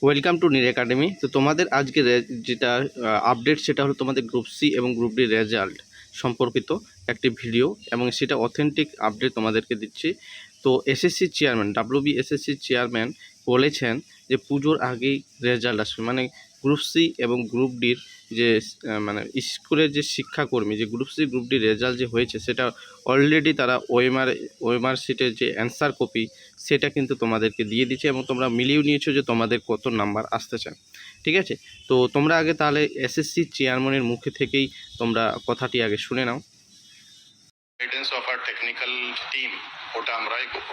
Welcome to Neer academy. তো তোমাদের আজকে যেটা আপডেট সেটা হলো তোমাদের গ্রুপ সি এবং গ্রুপ ডি রেজাল্ট সম্পর্কিত একটি ভিডিও, এবং সেটা অথেন্টিক আপডেট তোমাদেরকে দিচ্ছি। তো এসএসসি চেয়ারম্যান এসএসসি চেয়ারম্যান বলেছেন যে পুজোর আগেই রেজাল্ট আসবে, মানে গ্রুপ সি এবং গ্রুপ ডির যে মানে স্কুলের যে শিক্ষাকর্মী, যে group C group D result যে হয়েছে সেটা অলরেডি তারা ওএমআর শিটের যে অ্যান্সার কপি সেটা কিন্তু তোমাদেরকে দিয়ে দিচ্ছে, এবং তোমরা মিলিয়েও নিয়েছো যে তোমাদের কত নাম্বার আসতেছে। ঠিক আছে, তো তোমরা আগে তাহলে এসএসসি চেয়ারম্যানের মুখে থেকেই তোমরা কথাটি আগে শুনে নাও। Guidance of our technical team ওটা আমরাই করব।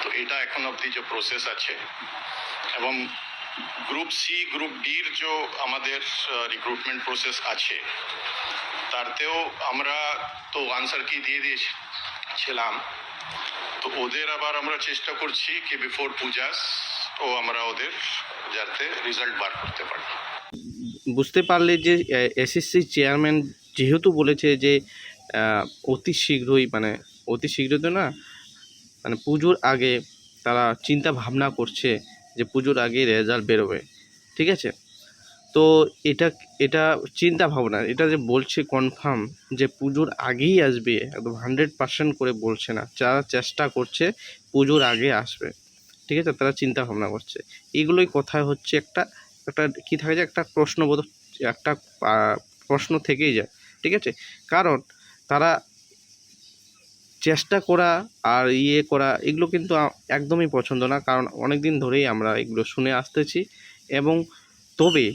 তো এটা এখন অবধি যে প্রসেস আছে, এবং গ্রুপ সি গ্রুপ ডির যে আমাদের রিক্রুটমেন্ট প্রসেস আছে তারতেও আমরা তো আনসার কি দিয়ে দিয়েছিলাম। তো ওদের আবার আমরা চেষ্টা করছি কি বিফোর পূজাস ও আমরা ওদের যাতে রেজাল্ট বার করতে পারি। বুঝতে পারলে যে এসএসসি চেয়ারম্যান যেহেতু বলেছে যে অতি শীঘ্রই, মানে অতি শীঘ্রই তো না, মানে পুজোর আগে তারা চিন্তা ভাবনা করছে যে পুজোর আগে রেজাল্ট বেরোবে। ঠিক আছে, তো এটা চিন্তা ভাবনা, এটা যে বলছে কনফার্ম যে পুজোর আগেই আসবে, একদম 100% করে বলছে না, যারা চেষ্টা করছে পুজোর আগে আসবে। ঠিক আছে, তারা চিন্তা ভাবনা করছে। এগুলোই কথা হচ্ছে, একটা কি থাকে যে একটা প্রশ্নবোধক একটা প্রশ্ন থেকেই যায়। ঠিক আছে, কারণ তারা চেষ্টা করা আর করা এগুলো কিন্তু একদমই পছন্দ না, কারণ অনেক দিন ধরেই আমরা এগুলো শুনে আসতেছি। এবং তবে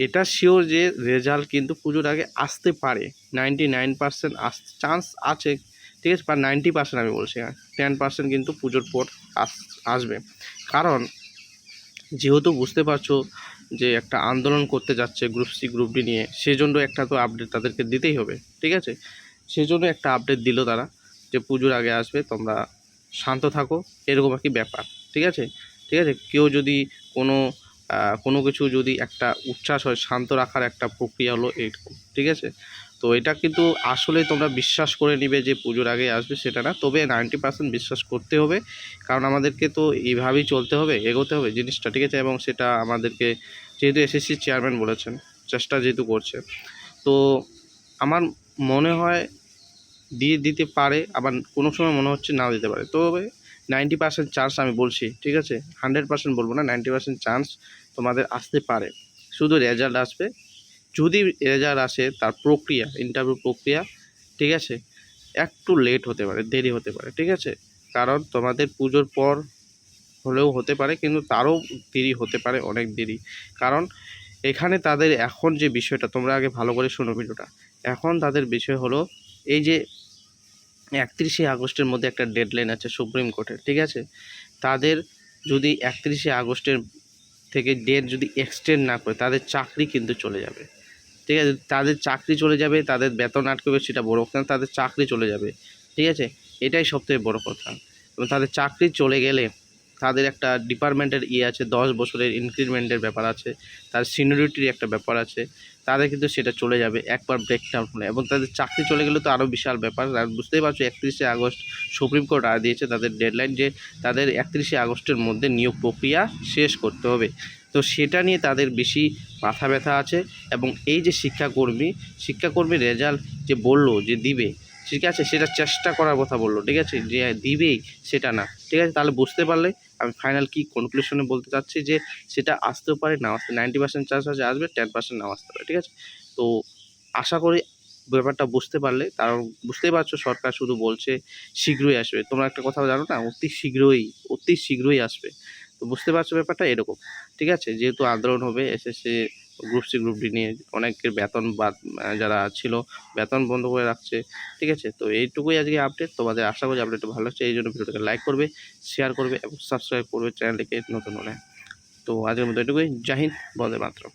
এটা শিওর যে রেজাল্ট কিন্তু পুজোর আগে আসতে পারে, 99% চান্স আছে। ঠিক আছে, বা 90% আমি বলছি, 10% কিন্তু পুজোর পর আসবে। কারণ যেহেতু বুঝতে পারছো যে একটা আন্দোলন করতে যাচ্ছে গ্রুপ সি গ্রুপ ডি নিয়ে, সেজন্য একটা তো আপডেট তাদেরকে দিতেই হবে। ঠিক আছে, সেজন্য একটা আপডেট দিল তারা যে পুজোর আগে আসবে, তোমরা শান্ত থাকো, এরকম একটি ব্যাপার। ঠিক আছে, ঠিক আছে, কেউ যদি কোনো কিছু যদি একটা উচ্ছ্বাস হয়, শান্ত রাখার একটা প্রক্রিয়া হলো এইরকম। ঠিক আছে, তো এটা কিন্তু আসলে তোমরা বিশ্বাস করে নিবে যে পুজোর আগে আসবে সেটা না, তবে 90% বিশ্বাস করতে হবে, কারণ আমাদেরকে তো এইভাবেই চলতে হবে, এগোতে হবে জিনিসটা। ঠিক আছে, এবং সেটা আমাদেরকে যেহেতু এসএসসি চেয়ারম্যান বলেছেন, চেষ্টা যেহেতু করছে, তো আমার মনে হয় দিতে পারে, আবার কোনো সময় মনে হচ্ছে নাও দিতে পারে। তবে 90% চান্স আমি বলছি। ঠিক আছে, 100% বলবো না, 90% চান্স তোমাদের আসতে পারে। শুধু রেজাল্ট আসবে, যদি রেজাল্ট আসে তার প্রক্রিয়া, ইন্টারভিউ প্রক্রিয়া, ঠিক আছে, একটু লেট হতে পারে, দেরি হতে পারে। ঠিক আছে, কারণ তোমাদের পুজোর পর হলেও হতে পারে, কিন্তু তারও দেরি হতে পারে, অনেক দেরি। কারণ এখানে তাদের এখন যে বিষয়টা, তোমরা আগে ভালো করে শোনো ভিডিওটা। এখন তাদের বিষয় হলো এই যে 31শে আগস্টের মধ্যে একটা ডেডলাইন আছে সুপ্রিম কোর্টের। ঠিক আছে, তাদের যদি 31শে আগস্টের থেকে ডেট যদি এক্সটেন্ড না করে, তাদের চাকরি কিন্তু চলে যাবে। ঠিক আছে, তাদের চাকরি চলে যাবে, তাদের বেতন আটকাবে সেটা বড় কথা না, তাদের চাকরি চলে যাবে। ঠিক আছে, এটাই সবথেকে বড় কথা। এবং তাদের চাকরি চলে গেলে তাদের একটা ডিপার্টমেন্টের আছে, 10 বছরের ইনক্রিমেন্টের ব্যাপার আছে, তার সিনিয়রিটির একটা ব্যাপার আছে, তাদের কিন্তু সেটা চলে যাবে একবার ব্রেকডাউন হলে। এবং তাদের চাকরি চলে গেলে তো আরও বিশাল ব্যাপার। বুঝতেই পারছো 31শে আগস্ট সুপ্রিম কোর্ট রায় দিয়েছে, তাদের ডেডলাইন যে তাদের 31শে আগস্টের মধ্যে নিয়োগ প্রক্রিয়া শেষ করতে হবে। তো সেটা নিয়ে তাদের বেশি মাথা ব্যথা আছে। এবং এই যে শিক্ষাকর্মী রেজাল্ট যে বললো যে দিবে, ঠিক আছে, সেটা চেষ্টা করার কথা বললো। ঠিক আছে, যে দিবেই সেটা না। ঠিক আছে, তাহলে বুঝতে পারলে আমি ফাইনাল কি কনক্লুশনে বলতে চাচ্ছি, যে সেটা আসতেও পারে, না আসতে, 90% চান্স আছে আসবে, 10% নাও আসতে পারে। ঠিক আছে, তো আশা করি ব্যাপারটা বুঝতে পারলে। কারণ বুঝতেই পারছো সরকার শুধু বলছে শীঘ্রই আসবে, তোমরা একটা কথা জানো না, অতি শীঘ্রই আসবে। তো বুঝতে পারছো ব্যাপারটা এরকম। ঠিক আছে, যেহেতু আন্দোলন হবে SSC group C group D নিয়ে, অনেকের বেতন যারা ছিল বেতন বন্ধ করে রাখছে। ঠিক আছে, তো এইটুকুই আজকে আপডেট তোমাদের। আশা করি আপডেটটা ভালো লাগছে, এই জন্য ভিডিওটাকে লাইক করবে, শেয়ার করবে এবং সাবস্ক্রাইব করবে চ্যানেলটিকে নতুন হলে। তো আজকের মতো এটুকুই। জয় হিন্দ, বন্দে মাতরম।